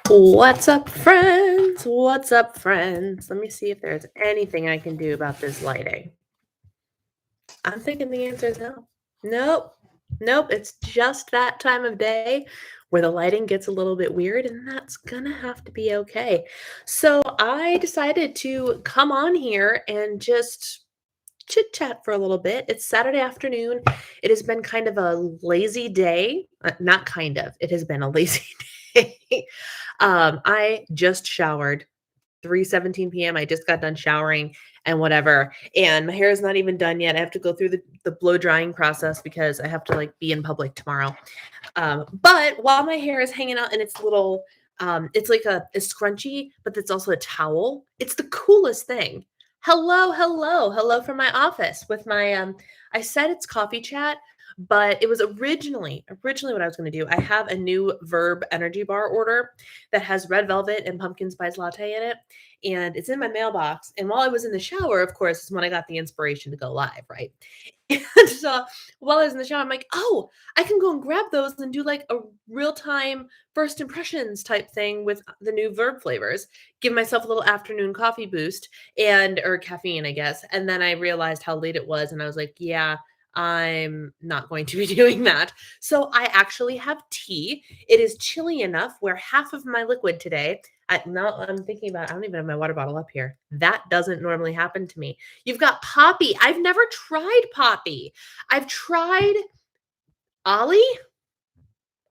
What's up, friends? What's up, friends? Let me see if there's anything I can do about this lighting. I'm thinking the answer is no. Nope. Nope. It's just that time of day where the lighting gets a little bit weird, and that's gonna have to be okay. So I decided to come on here and just chit chat for a little bit. It's Saturday afternoon. It has been kind of a lazy day. Not kind of, it has been a lazy day. I just showered 3:17 p.m. I just got done showering and whatever. And my hair is not even done yet. I have to go through the blow drying process because I have to like be in public tomorrow. But while my hair is hanging out in its little it's like a scrunchie, but it's also a towel. It's the coolest thing. Hello, hello, hello from my office with my I said it's coffee chat, but it was originally what I was going to do. I have a new Verb energy bar order that has red velvet and pumpkin spice latte in it, and it's in my mailbox. And while I was in the shower, of course, is when I got the inspiration to go live, right? And so while I was in the shower, I'm like, oh, I can go and grab those and do like a real time first impressions type thing with the new Verb flavors. Give myself a little afternoon coffee boost or caffeine, I guess. And then I realized how late it was, and I was like, yeah, I'm not going to be doing that. So I actually have tea. It is chilly enough where half of my liquid today. Now I'm thinking about I don't even have my water bottle up here. That doesn't normally happen to me. You've got Poppy. I've never tried Poppy. I've tried Ollie,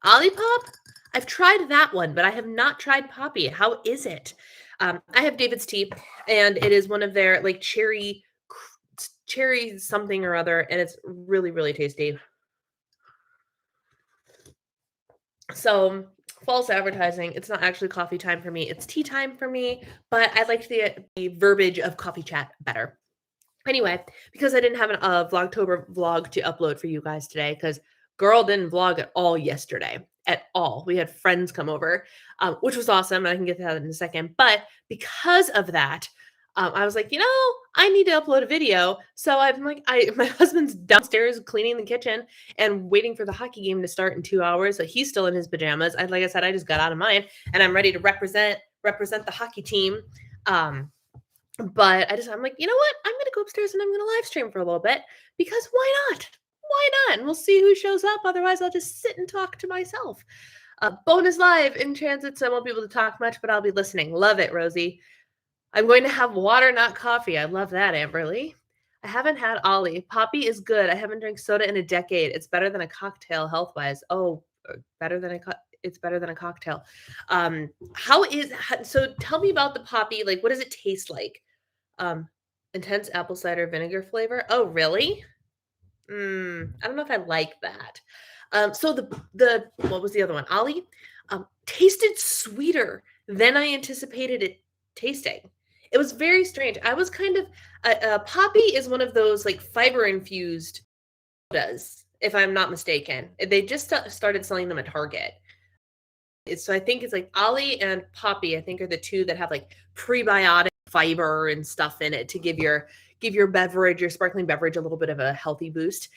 Olipop. I've tried that one, but I have not tried Poppy. How is it? I have David's tea, and it is one of their like cherry something or other, and it's really, really tasty. So false advertising. It's not actually coffee time for me. It's tea time for me, but I liked the verbiage of coffee chat better. Anyway, because I didn't have a Vlogtober vlog to upload for you guys today, because girl didn't vlog at all yesterday. At all. We had friends come over, which was awesome. I can get to that in a second. But because of that, I was like, I need to upload a video. So I'm like, my husband's downstairs cleaning the kitchen and waiting for the hockey game to start in 2 hours. So he's still in his pajamas. And like I said, I just got out of mine and I'm ready to represent the hockey team. But I'm like, you know what? I'm gonna go upstairs and I'm gonna live stream for a little bit because why not? Why not? And we'll see who shows up. Otherwise, I'll just sit and talk to myself. Bonus live in transit, so I won't be able to talk much, but I'll be listening. Love it, Rosie. I'm going to have water, not coffee. I love that, Amberly. I haven't had Ollie. Poppy is good. I haven't drank soda in a decade. It's better than a cocktail health-wise. Oh, it's better than a cocktail. So tell me about the Poppy. Like, what does it taste like? Intense apple cider vinegar flavor. Oh, really? I don't know if I like that. So the what was the other one? Ollie tasted sweeter than I anticipated it tasting. It was very strange. I was kind of Poppy is one of those like fiber infused sodas, if I'm not mistaken. They just started selling them at Target. So I think it's like Ollie and Poppy, I think, are the two that have like prebiotic fiber and stuff in it to give your beverage, your sparkling beverage, a little bit of a healthy boost.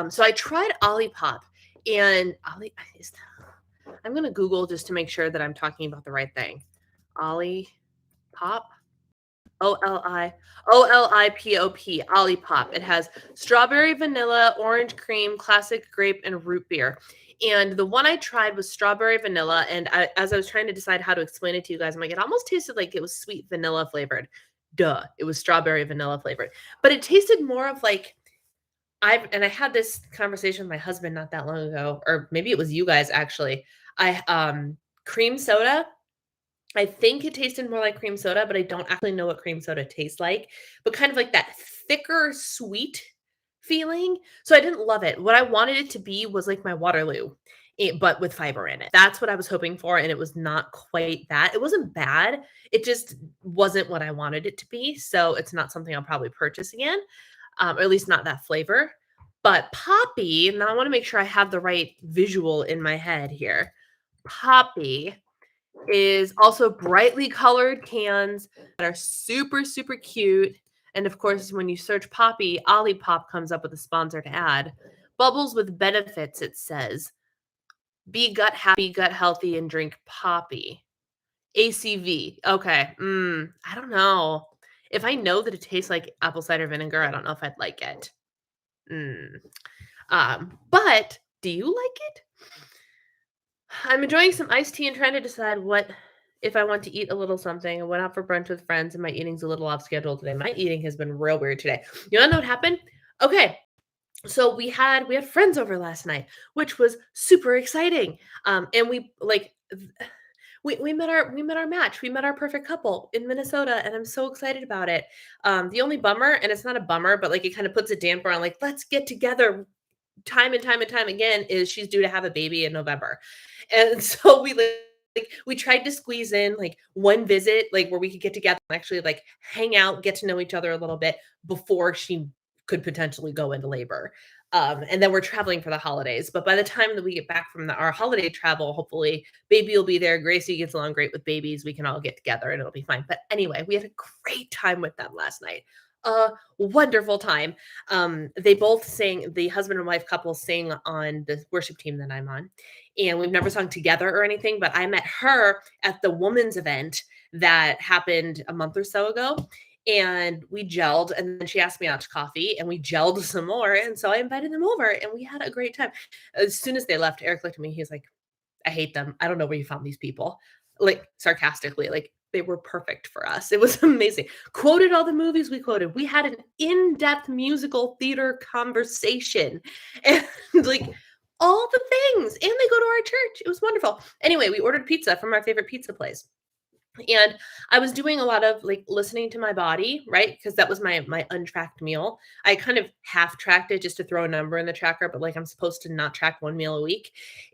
So I tried Olipop, and I'm gonna Google just to make sure that I'm talking about the right thing. Olipop. Olipop, Olipop. It has strawberry, vanilla, orange cream, classic grape, and root beer. And the one I tried was strawberry vanilla. And as I was trying to decide how to explain it to you guys, I'm like, it almost tasted like it was sweet vanilla flavored. Duh, it was strawberry vanilla flavored. But it tasted more of like I had this conversation with my husband not that long ago, or maybe it was you guys actually. Cream soda. I think it tasted more like cream soda, but I don't actually know what cream soda tastes like. But kind of like that thicker, sweet feeling. So I didn't love it. What I wanted it to be was like my Waterloo, but with fiber in it. That's what I was hoping for, and it was not quite that. It wasn't bad. It just wasn't what I wanted it to be. So it's not something I'll probably purchase again, or at least not that flavor. But Poppy, now I want to make sure I have the right visual in my head here. Poppy is also brightly colored cans that are super, super cute. And of course, when you search Poppy, Olipop comes up with a sponsored ad. Bubbles with benefits, it says. Be gut happy, gut healthy, and drink Poppy. ACV. Okay. I don't know. If I know that it tastes like apple cider vinegar, I don't know if I'd like it. Mm. But do you like it? I'm enjoying some iced tea and trying to decide what if I want to eat a little something. I went out for brunch with friends and my eating's a little off schedule today. My eating has been real weird today. You wanna know what happened? Okay. So we had friends over last night, which was super exciting. And we met our match. We met our perfect couple in Minnesota, and I'm so excited about it. The only bummer, and it's not a bummer, but like it kind of puts a damper on like let's get together time and time and time again is she's due to have a baby in November. And so we tried to squeeze in like one visit like where we could get together and actually like hang out, get to know each other a little bit before she could potentially go into labor. And then we're traveling for the holidays. But by the time that we get back from our holiday travel, hopefully baby will be there. Gracie gets along great with babies. We can all get together and it'll be fine. But anyway, we had a great time with them last night. A wonderful time. They both sing, the husband and wife couple sing on the worship team that I'm on. And we've never sung together or anything, but I met her at the women's event that happened a month or so ago. And we gelled, and then she asked me out to coffee, and we gelled some more. And so I invited them over, and we had a great time. As soon as they left, Eric looked at me. He's like, I hate them. I don't know where you found these people. Like sarcastically, like they were perfect for us. It was amazing. Quoted all the movies we quoted. We had an in-depth musical theater conversation and like all the things. And they go to our church. It was wonderful. Anyway, we ordered pizza from our favorite pizza place. And I was doing a lot of like listening to my body, right? Because that was my untracked meal. I kind of half tracked it just to throw a number in the tracker, but like I'm supposed to not track one meal a week.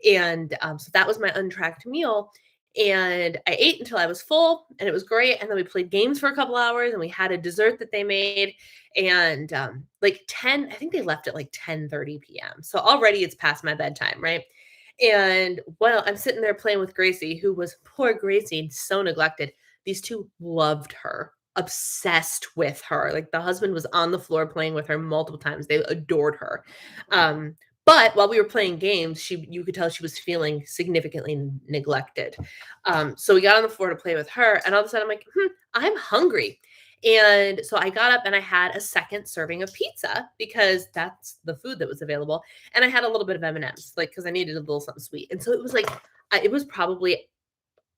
And so that was my untracked meal. And I ate until I was full and it was great. And then we played games for a couple hours and we had a dessert that they made. And like 10, I think they left at like 10:30 p.m. So already it's past my bedtime, right? And while I'm sitting there playing with Gracie, who was poor Gracie, so neglected, these two loved her, obsessed with her. Like the husband was on the floor playing with her multiple times. They adored her. But while we were playing games, you could tell she was feeling significantly neglected. So we got on the floor to play with her, and all of a sudden I'm like, I'm hungry. And so I got up and I had a second serving of pizza because that's the food that was available. And I had a little bit of M&Ms, like, because I needed a little something sweet. And so it was like, it was probably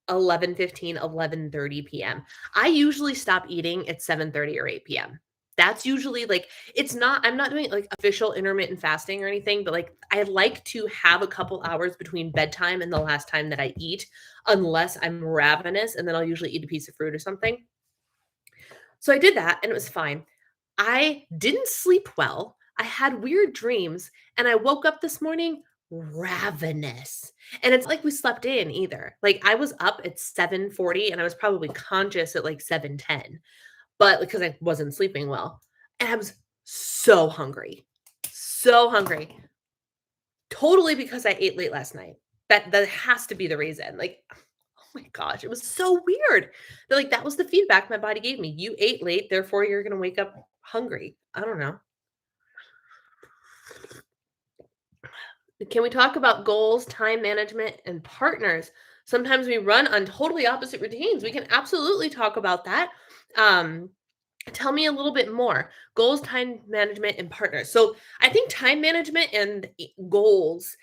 11:15, 11:30 p.m. I usually stop eating at 7:30 or 8 p.m. That's usually like, it's not, I'm not doing like official intermittent fasting or anything, but like I like to have a couple hours between bedtime and the last time that I eat, unless I'm ravenous. And then I'll usually eat a piece of fruit or something. So I did that and it was fine. I didn't sleep well. I had weird dreams and I woke up this morning ravenous. And it's like we slept in either. Like I was up at 7:40 and I was probably conscious at like 7:10, but because I wasn't sleeping well. And I was so hungry. So hungry. Totally because I ate late last night. That has to be the reason. Like, oh my gosh, it was so weird. Like that was the feedback my body gave me. You ate late, therefore you're gonna wake up hungry. I don't know. Can we talk about goals, time management, and partners? Sometimes we run on totally opposite routines. We can absolutely talk about that. Um, Tell me a little bit more. Goals, time management, and partners. So I think time management and goals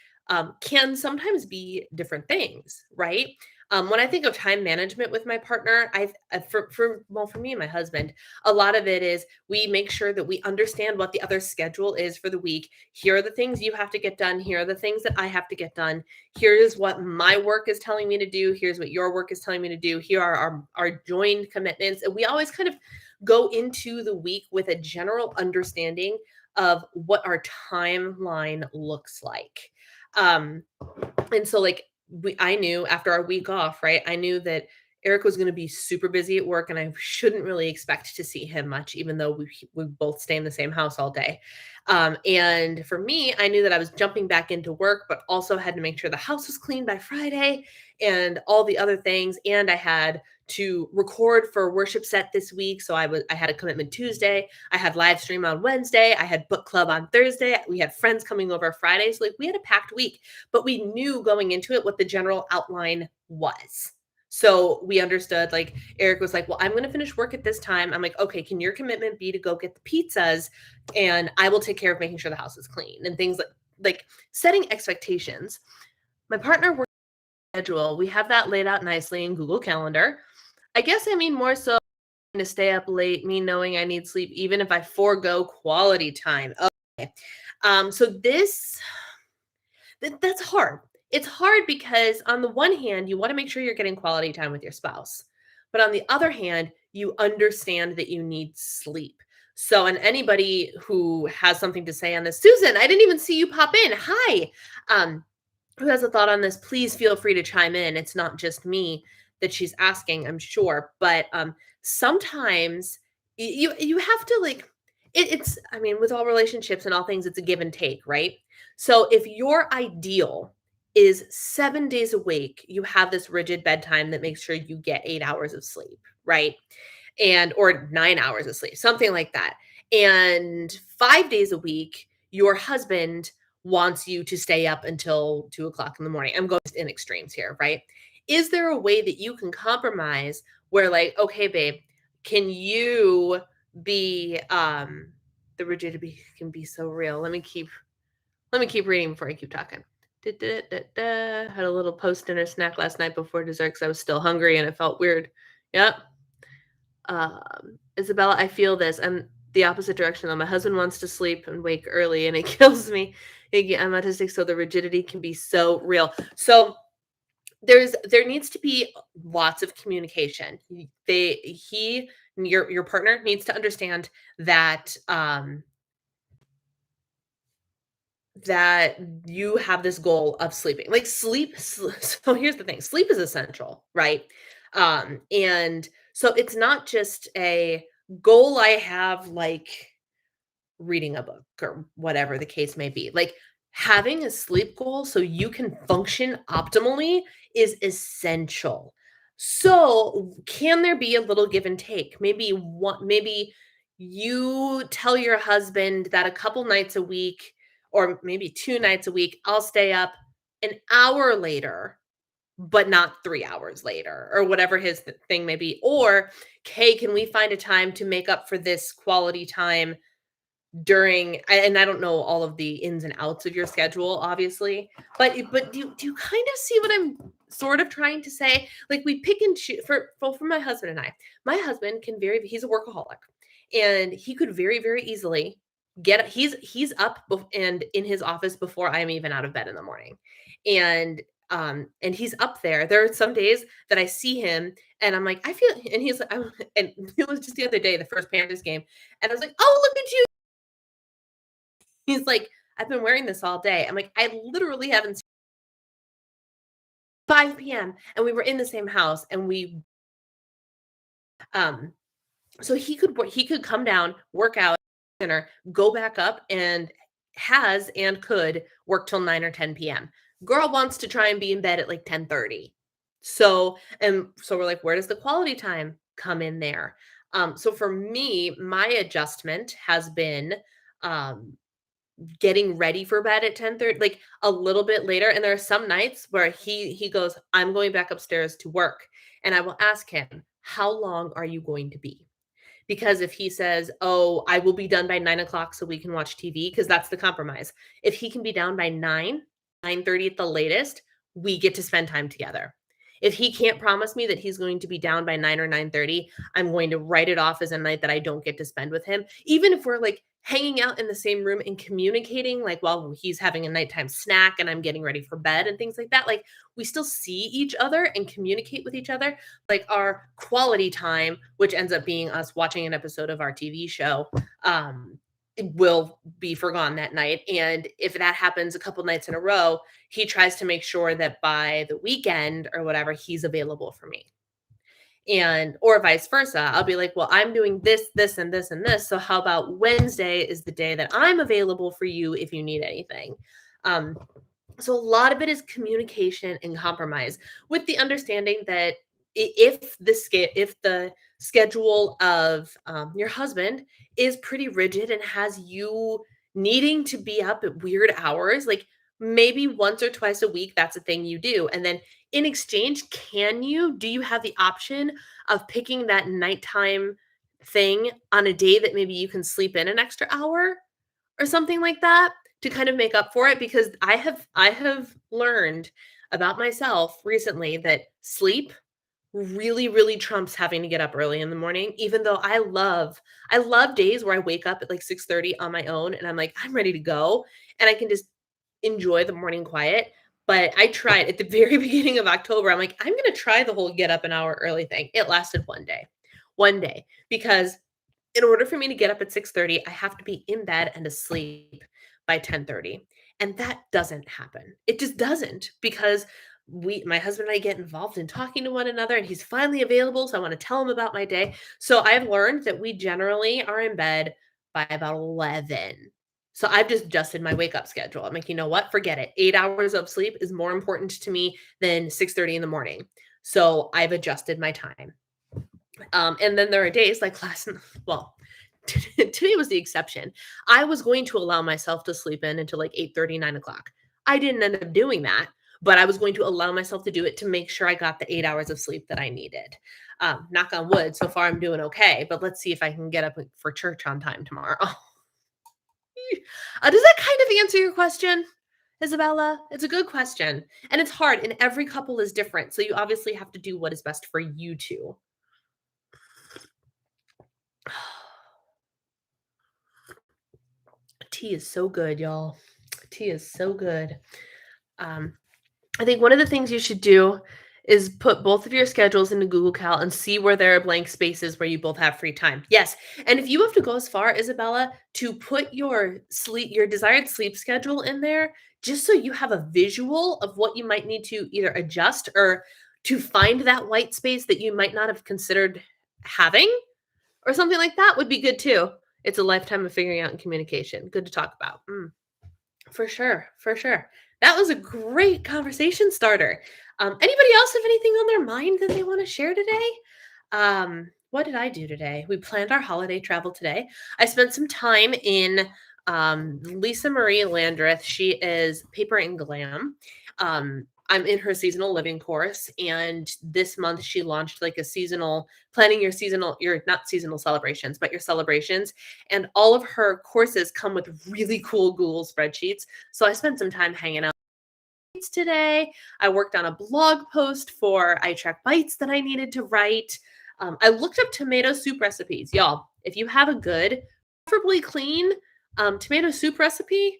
can sometimes be different things, right? When I think of time management with my partner, for me and my husband, a lot of it is we make sure that we understand what the other schedule is for the week. Here are the things you have to get done. Here are the things that I have to get done. Here is what my work is telling me to do. Here's what your work is telling me to do. Here are our joined commitments. And we always kind of go into the week with a general understanding of what our timeline looks like. Um, and so like I knew after our week off, right? I knew that Eric was going to be super busy at work and I shouldn't really expect to see him much, even though we both stay in the same house all day. And for me, I knew that I was jumping back into work, but also had to make sure the house was clean by Friday and all the other things. And I had to record for worship set this week. So I had a commitment Tuesday. I had live stream on Wednesday. I had book club on Thursday. We had friends coming over Friday. So like we had a packed week, but we knew going into it what the general outline was. So we understood, like, Eric was like, well, I'm going to finish work at this time. I'm like, okay, can your commitment be to go get the pizzas and I will take care of making sure the house is clean and things like setting expectations. My partner works schedule. We have that laid out nicely in Google Calendar. I guess I mean more so to stay up late, me knowing I need sleep, even if I forego quality time. Okay. So that's hard. It's hard because on the one hand, you want to make sure you're getting quality time with your spouse. But on the other hand, you understand that you need sleep. So, and anybody who has something to say on this, Susan, I didn't even see you pop in. Hi. Um, who has a thought on this, please feel free to chime in. It's not just me that she's asking, I'm sure, but sometimes you have to like it's I mean, with all relationships and all things, it's a give and take, right? So if your ideal is 7 days a week, you have this rigid bedtime that makes sure you get 8 hours of sleep, right? And or 9 hours of sleep, something like that. And 5 days a week, your husband wants you to stay up until 2 o'clock in the morning. I'm going in extremes here, right? Is there a way that you can compromise where, like, okay, babe, can you be the rigidity can be so real. Let me keep reading before I keep talking. Had a little post dinner snack last night before dessert because I was still hungry and it felt weird. Yep. Isabella, I feel this. I'm the opposite direction though. My husband wants to sleep and wake early and it kills me. I'm autistic, so the rigidity can be so real. So there needs to be lots of communication. Your partner needs to understand that that you have this goal of sleeping. Like so here's the thing. Sleep is essential, right? And so it's not just a goal I have like reading a book or whatever the case may be. Like having a sleep goal so you can function optimally is essential. So, can there be a little give and take? Maybe you tell your husband that a couple nights a week or maybe 2 nights a week, I'll stay up an hour later but not 3 hours later or whatever his thing may be. Or, "Hey, can we find a time to make up for this quality time during," and I don't know all of the ins and outs of your schedule, obviously, but do you kind of see what I'm sort of trying to say? Like we pick and choose for my husband and I. My husband can he's a workaholic, and he could very very easily he's up and in his office before I'm even out of bed in the morning, and he's up there. There are some days that I see him and I'm like, I feel, and he's like, and it was just the other day, the first Panthers game, and I was like, oh look at you. He's like, "I've been wearing this all day." I'm like, "I literally haven't seen 5 PM," and we were in the same house, and um, so he could come down, work out, dinner, go back up, and could work till 9 or 10 PM. Girl wants to try and be in bed at, like, 10:30. So we're like, "Where does the quality time come in there?" So for me, my adjustment has been, um getting ready for bed at 10:30, like, a little bit later, and there are some nights where he goes, "I'm going back upstairs to work," and I will ask him, "How long are you going to be?" Because if he says, "Oh, I will be done by 9 o'clock so we can watch TV," because that's the compromise. If he can be down by 9:30 at the latest, we get to spend time together. If he can't promise me that he's going to be down by 9 or 9:30, I'm going to write it off as a night that I don't get to spend with him. Even if we're like hanging out in the same room and communicating, like while he's having a nighttime snack and I'm getting ready for bed and things like that, like we still see each other and communicate with each other. Like our quality time, which ends up being us watching an episode of our TV show, it will be forgone that night. And if that happens a couple nights in a row, he tries to make sure that by the weekend or whatever, he's available for me. And or vice versa. I'll be like, well, I'm doing this, this, and this, and this. So how about Wednesday is the day that I'm available for you if you need anything? Um, so a lot of it is communication and compromise with the understanding that if the schedule of your husband is pretty rigid and has you needing to be up at weird hours, like maybe once or twice a week, that's a thing you do. And then in exchange, do you have the option of picking that nighttime thing on a day that maybe you can sleep in an extra hour or something like that to kind of make up for it? Because I have learned about myself recently that sleep really, really trumps having to get up early in the morning, even though I love days where I wake up at like 6:30 on my own and I'm like, I'm ready to go. And I can just enjoy the morning quiet. But I tried at the very beginning of October. I'm like, I'm gonna try the whole get up an hour early thing. It lasted one day, because in order for me to get up at 6:30, I have to be in bed and asleep by 10:30. And that doesn't happen. It just doesn't, because my husband and I get involved in talking to one another, and he's finally available, so I want to tell him about my day. So I've learned that we generally are in bed by about 11. So I've just adjusted my wake up schedule. I'm like, you know what? Forget it. 8 hours of sleep is more important to me than 6:30 in the morning. So I've adjusted my time. And then there are days like well, today was the exception. I was going to allow myself to sleep in until like 8:30, 9 o'clock. I didn't end up doing that, but I was going to allow myself to do it to make sure I got the 8 hours of sleep that I needed. Knock on wood, so far I'm doing okay, but let's see if I can get up for church on time tomorrow. Does that kind of answer your question, Isabella? It's a good question. And it's hard, and every couple is different. So you obviously have to do what is best for you two. Tea is so good, y'all. Tea is so good. Um, I think one of the things you should do is put both of your schedules into Google Cal and see where there are blank spaces where you both have free time. Yes. And if you have to go as far, Isabella, to put your desired sleep schedule in there, just so you have a visual of what you might need to either adjust or to find that white space that you might not have considered having, or something like that, would be good too. It's a lifetime of figuring out and communication. Good to talk about. For sure, for sure. That was a great conversation starter. Anybody else have anything on their mind that they want to share today? What did I do today? We planned our holiday travel today. I spent some time in Lisa Marie Landreth. She is Paper and Glam. I'm in her seasonal living course, and this month she launched like a planning your not seasonal celebrations, but your celebrations. And all of her courses come with really cool Google spreadsheets. So I spent some time hanging out today. I worked on a blog post for I Track Bites that I needed to write. I looked up tomato soup recipes. Y'all, if you have a good, preferably clean tomato soup recipe,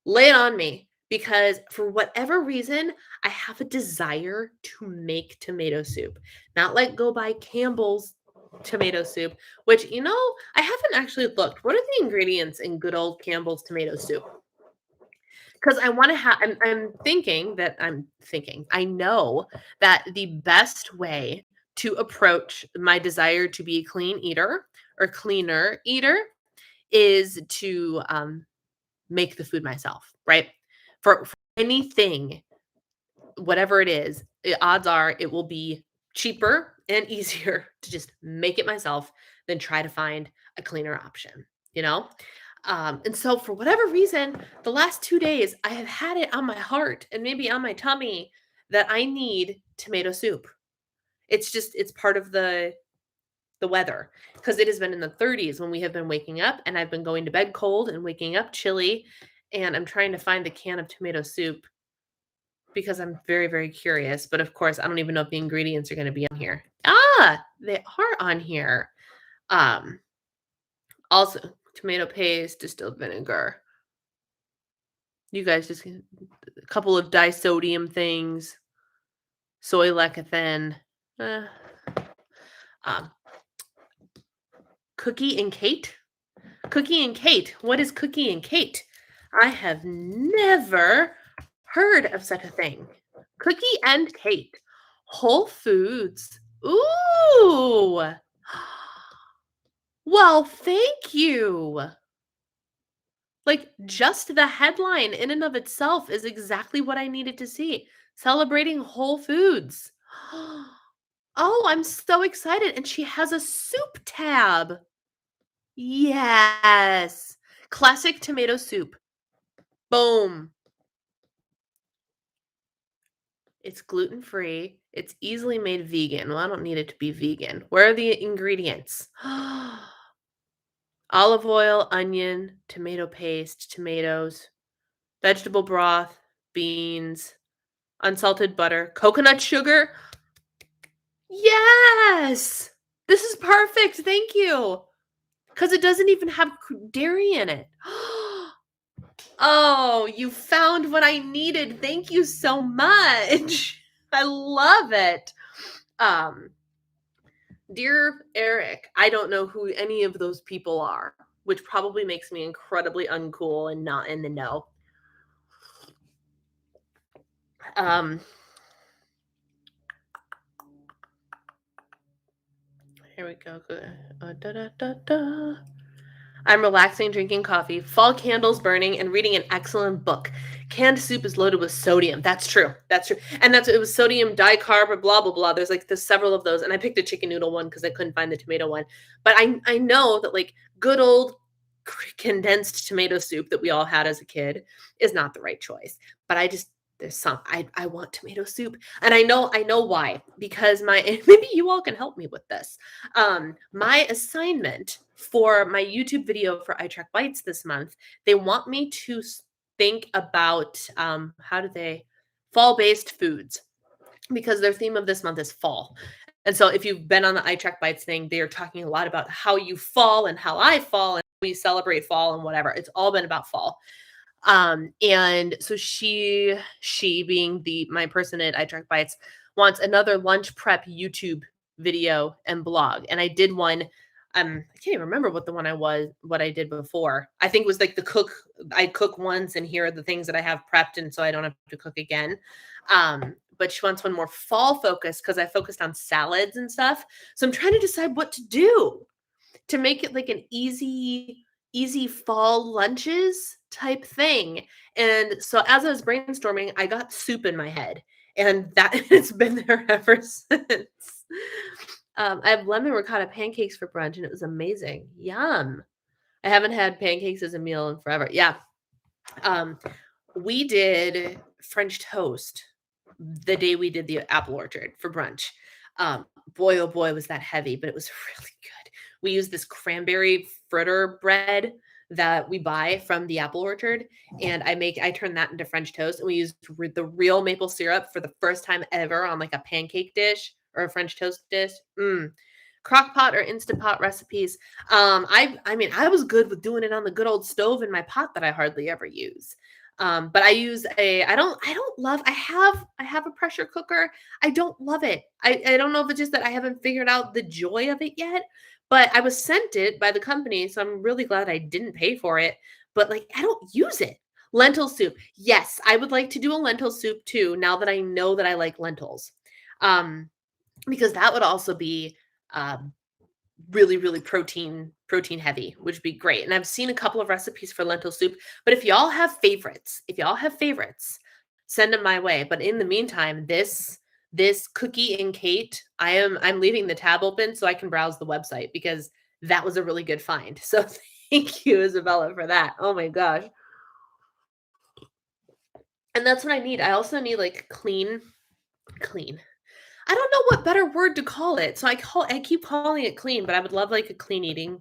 lay it on me, because for whatever reason, I have a desire to make tomato soup. Not like go buy Campbell's tomato soup, which, I haven't actually looked. What are the ingredients in good old Campbell's tomato soup? Because I want to have, I know that the best way to approach my desire to be a clean eater or cleaner eater is to make the food myself, right? For anything, whatever it is, odds are it will be cheaper and easier to just make it myself than try to find a cleaner option, you know? And so for whatever reason, the last 2 days, I have had it on my heart and maybe on my tummy that I need tomato soup. It's part of the weather, because it has been in the 30s when we have been waking up, and I've been going to bed cold and waking up chilly, and I'm trying to find the can of tomato soup because I'm very, very curious. But of course, I don't even know if the ingredients are going to be on here. They are on here. Um, Also, tomato paste, distilled vinegar. You guys just a couple of disodium things, soy lecithin, uh, um, Cookie and Kate. Cookie and Kate. What is Cookie and Kate? I have never heard of such a thing. Cookie and Kate. Whole Foods. Ooh. Well, thank you. Like, just the headline in and of itself is exactly what I needed to see. Celebrating Whole Foods. Oh, I'm so excited. And she has a soup tab. Yes. Classic tomato soup. Boom. It's gluten-free. It's easily made vegan. Well, I don't need it to be vegan. Where are the ingredients? Olive oil, onion, tomato paste, tomatoes, vegetable broth, beans, unsalted butter, coconut sugar. Yes! This is perfect. Thank you. Because it doesn't even have dairy in it. Oh, you found what I needed. Thank you so much. I love it. Um, Dear Eric, I don't know who any of those people are, which probably makes me incredibly uncool and not in the know. Here we go. Da, da, da, da. I'm relaxing, drinking coffee, fall candles burning, and reading an excellent book. Canned soup is loaded with sodium. That's true. That's true. And it was sodium dicarb or blah blah blah. There's several of those, and I picked a chicken noodle one because I couldn't find the tomato one. But I know that like good old condensed tomato soup that we all had as a kid is not the right choice. But I want tomato soup, and I know why, because maybe you all can help me with this. My assignment for my YouTube video for I Track Bites this month, they want me to think about fall-based foods, because their theme of this month is fall. And so if you've been on the I Track Bites thing, they're talking a lot about how you fall and how I fall and we celebrate fall and whatever. It's all been about fall. And so she being my person at I Track Bites wants another lunch prep YouTube video and blog. And I did one. I can't even remember what I did before. I think it was like I cook once and here are the things that I have prepped. And so I don't have to cook again. But she wants one more fall focused because I focused on salads and stuff. So I'm trying to decide what to do to make it like an easy fall lunches type thing. And so as I was brainstorming, I got soup in my head, and that it's been there ever since. I have lemon ricotta pancakes for brunch, and it was amazing. Yum. I haven't had pancakes as a meal in forever. Yeah. We did French toast the day we did the apple orchard for brunch. Boy, oh boy, was that heavy, but it was really good. We used this cranberry fritter bread that we buy from the apple orchard, and I turn that into French toast, and we used the real maple syrup for the first time ever on like a pancake dish or a French toast dish. Crock pot or Instant Pot recipes. I was good with doing it on the good old stove in my pot that I hardly ever use. But I use I have a pressure cooker. I don't love it. I don't know if it's just that I haven't figured out the joy of it yet, but I was sent it by the company, so I'm really glad I didn't pay for it. But like, I don't use it. Lentil soup. Yes, I would like to do a lentil soup too, now that I know that I like lentils. Because that would also be really, really protein heavy, which would be great. And I've seen a couple of recipes for lentil soup, but if y'all have favorites, send them my way. But in the meantime, this Cookie and Kate, I'm leaving the tab open so I can browse the website, because that was a really good find. So thank you, Isabella, for that. Oh my gosh. And that's what I need. I also need like clean. I don't know what better word to call it. So I keep calling it clean, but I would love like a clean eating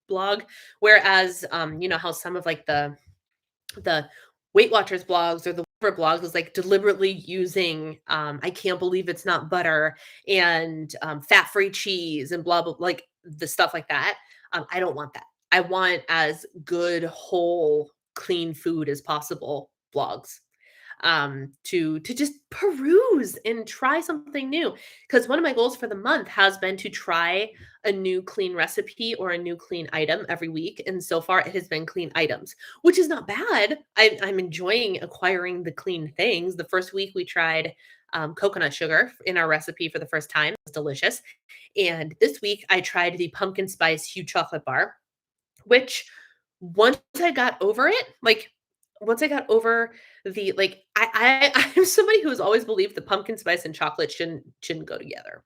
blog. Whereas how some of like the Weight Watchers blogs or the whatever blogs is like deliberately using I can't believe it's not butter and fat-free cheese and blah blah, like the stuff like that. I don't want that. I want as good whole clean food as possible blogs, to just peruse and try something new. Because one of my goals for the month has been to try a new clean recipe or a new clean item every week. And so far it has been clean items, which is not bad. I'm enjoying acquiring the clean things. The first week we tried coconut sugar in our recipe for the first time. It was delicious. And this week I tried the pumpkin spice huge chocolate bar, which once I got over the I'm somebody who has always believed that pumpkin spice and chocolate shouldn't go together.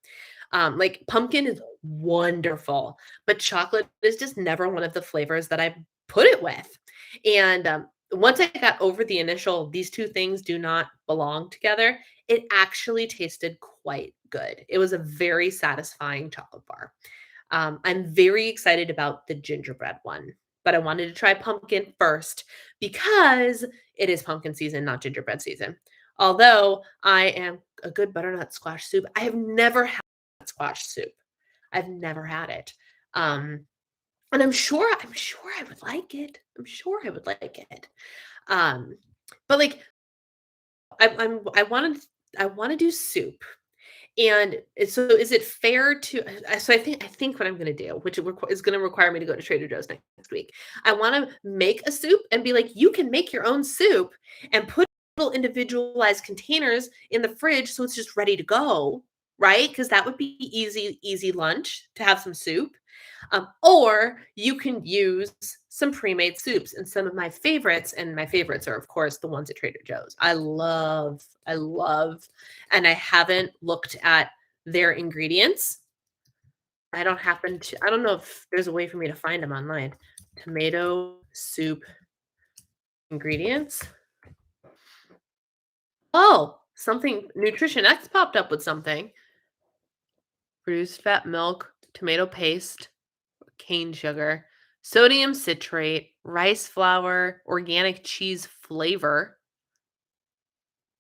Like pumpkin is wonderful, but chocolate is just never one of the flavors that I put it with. And once I got over the initial, these two things do not belong together, it actually tasted quite good. It was a very satisfying chocolate bar. I'm very excited about the gingerbread one, but I wanted to try pumpkin first because it is pumpkin season, not gingerbread season. Although I am a good butternut squash soup. I have never had squash soup. I've never had it. Um, and I'm sure I would like it. I'm sure I would like it. Um, but like I want to do soup. And so is it fair to so I think what I'm gonna do, which is gonna require me to go to Trader Joe's next week. I wanna make a soup and be like, "You can make your own soup and put little individualized containers in the fridge so it's just ready to go," right? Because that would be easy lunch to have some soup. Or you can use some pre-made soups and some of my favorites, and my favorites are, of course, the ones at Trader Joe's. I love, and I haven't looked at their ingredients. I don't know if there's a way for me to find them online. Tomato soup ingredients. Oh, something Nutrition X popped up with something. Reduced fat milk, tomato paste, cane sugar, sodium citrate, rice flour, organic cheese flavor,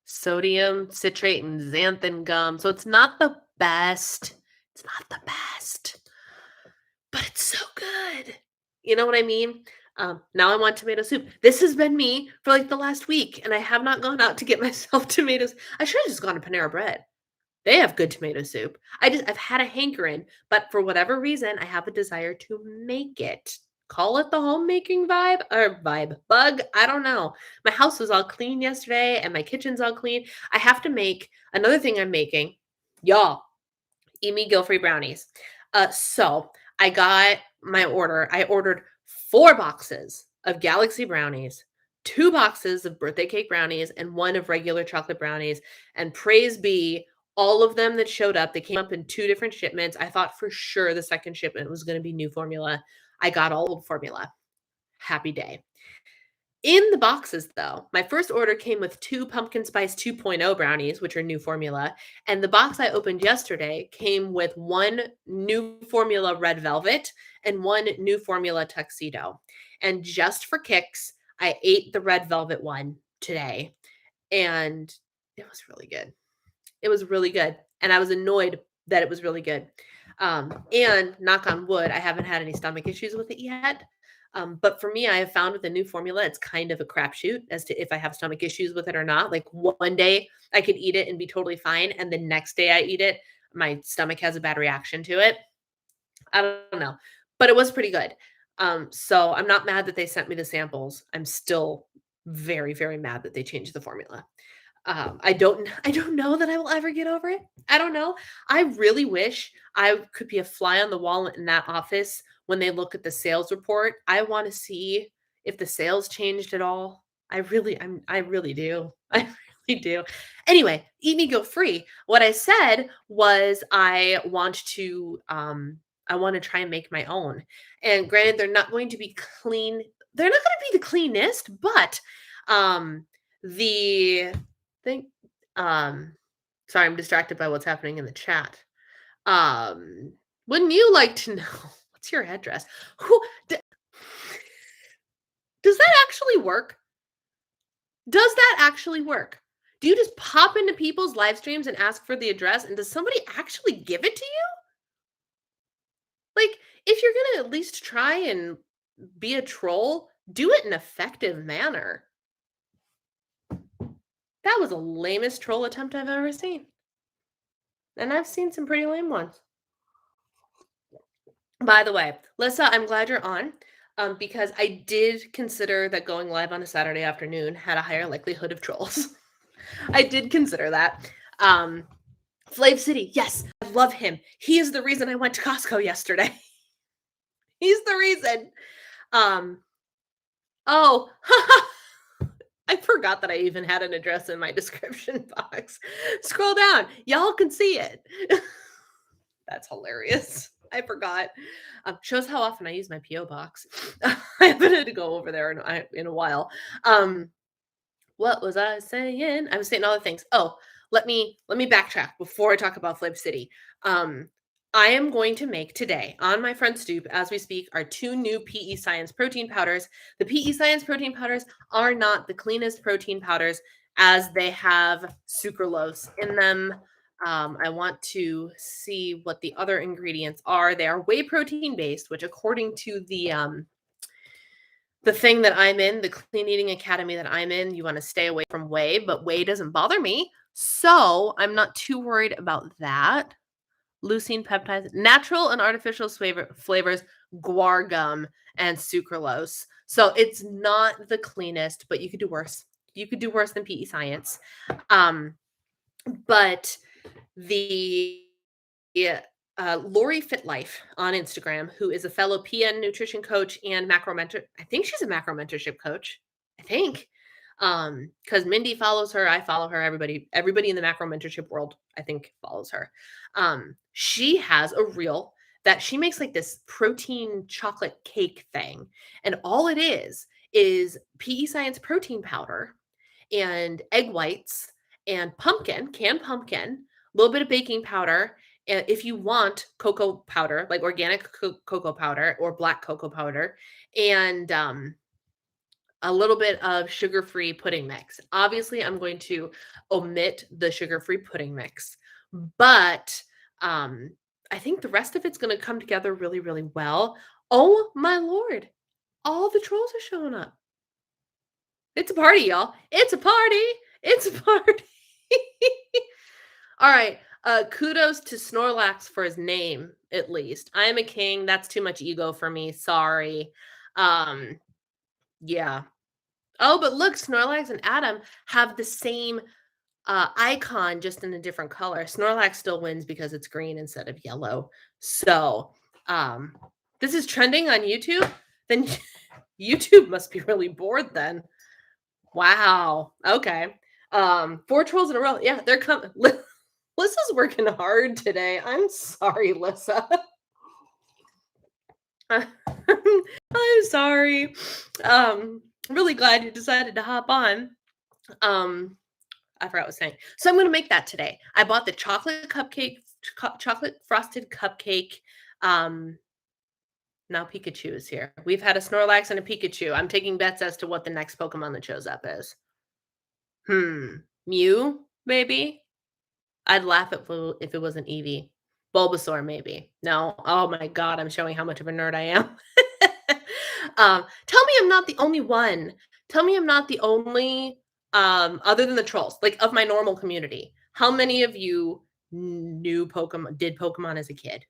sodium citrate, and xanthan gum. So it's not the best. It's not the best, but it's so good. You know what I mean? Now I want tomato soup. This has been me for like the last week, and I have not gone out to get myself tomatoes. I should have just gone to Panera Bread. They have good tomato soup. I've had a hankering, but for whatever reason, I have a desire to make it. Call it the homemaking vibe or vibe bug. I don't know. My house was all clean yesterday and my kitchen's all clean. I have to make another thing I'm making. Y'all, eat me guilt-free brownies. So I got my order. I ordered 4 boxes of Galaxy brownies, 2 boxes of birthday cake brownies, and one of regular chocolate brownies. And praise be, all of them that showed up, they came up in 2 different shipments. I thought for sure the second shipment was going to be new formula. I got all of formula. Happy day. In the boxes, though, my first order came with 2 pumpkin spice 2.0 brownies, which are new formula. And the box I opened yesterday came with 1 new formula red velvet and 1 new formula tuxedo. And just for kicks, I ate the red velvet one today. And it was really good. It was really good. And I was annoyed that it was really good. And knock on wood, I haven't had any stomach issues with it yet. But for me, I have found with the new formula, it's kind of a crapshoot as to if I have stomach issues with it or not. Like one day I could eat it and be totally fine. And the next day I eat it, my stomach has a bad reaction to it. I don't know. But it was pretty good. So I'm not mad that they sent me the samples. I'm still very, very mad that they changed the formula. I don't know that I will ever get over it. I don't know. I really wish I could be a fly on the wall in that office when they look at the sales report. I want to see if the sales changed at all. I really do. I really do. Anyway, eat me go free. What I said was I want to try and make my own. And granted, they're not going to be clean. They're not going to be the cleanest, but the think sorry, I'm distracted by what's happening in the chat. Wouldn't you like to know what's your address? Who does that actually work? Does that actually work? Do you just pop into people's live streams and ask for the address, and does somebody actually give it to you? Like, if you're gonna at least try and be a troll, do it in an effective manner. That was the lamest troll attempt I've ever seen. And I've seen some pretty lame ones. By the way, Lissa, I'm glad you're on because I did consider that going live on a Saturday afternoon had a higher likelihood of trolls. I did consider that. Flav City, yes, I love him. He is the reason I went to Costco yesterday. He's the reason. Oh, I forgot that I even had an address in my description box. Scroll down. Y'all can see it. That's hilarious. I forgot. Shows how often I use my P.O. box. I haven't had to go over there in a while. What was I saying? I was saying other things. Oh, let me backtrack before I talk about Flip City. Um, I am going to make today on my front stoop as we speak are 2 new PE Science protein powders. The PE Science protein powders are not the cleanest protein powders as they have sucralose in them. I want to see what the other ingredients are. They are whey protein based, which according to the thing that I'm in, the Clean Eating Academy that I'm in, you want to stay away from whey, but whey doesn't bother me. So I'm not too worried about that. Leucine peptides, natural and artificial flavors, guar gum, and sucralose. So it's not the cleanest, but you could do worse. You could do worse than PE Science. But the Lori Fit Life on Instagram, who is a fellow PN nutrition coach and macro mentor. I think she's a macro mentorship coach. I think. Because Mindy follows her, I follow her, everybody in the macro mentorship world, I think, follows her. She has a reel that she makes like this protein chocolate cake thing. And all it is PE Science protein powder and egg whites and canned pumpkin, a little bit of baking powder. And if you want cocoa powder, like organic cocoa powder or black cocoa powder, and a little bit of sugar-free pudding mix. Obviously, I'm going to omit the sugar-free pudding mix, but I think the rest of it's going to come together really, really well. Oh my Lord. All the trolls are showing up. It's a party, y'all. It's a party. It's a party. All right. Kudos to Snorlax for his name, at least. I am a king. That's too much ego for me. Sorry. Yeah. Oh, but look, Snorlax and Adam have the same icon, just in a different color. Snorlax still wins because it's green instead of yellow. So, this is trending on YouTube. Then YouTube must be really bored then. Wow. Okay. 4 trolls in a row. Yeah, they're coming. Lissa's working hard today. I'm sorry, Lissa. I'm sorry. Really glad you decided to hop on. I forgot what I was saying. So I'm going to make that today. I bought the chocolate frosted cupcake. Now Pikachu is here. We've had a Snorlax and a Pikachu. I'm taking bets as to what the next Pokemon that shows up is. Mew, maybe? I'd laugh if it was an Eevee. Bulbasaur, maybe. No. Oh my God, I'm showing how much of a nerd I am. Tell me I'm not the only one. Tell me I'm not the only, other than the trolls, like of my normal community. How many of you did Pokemon as a kid?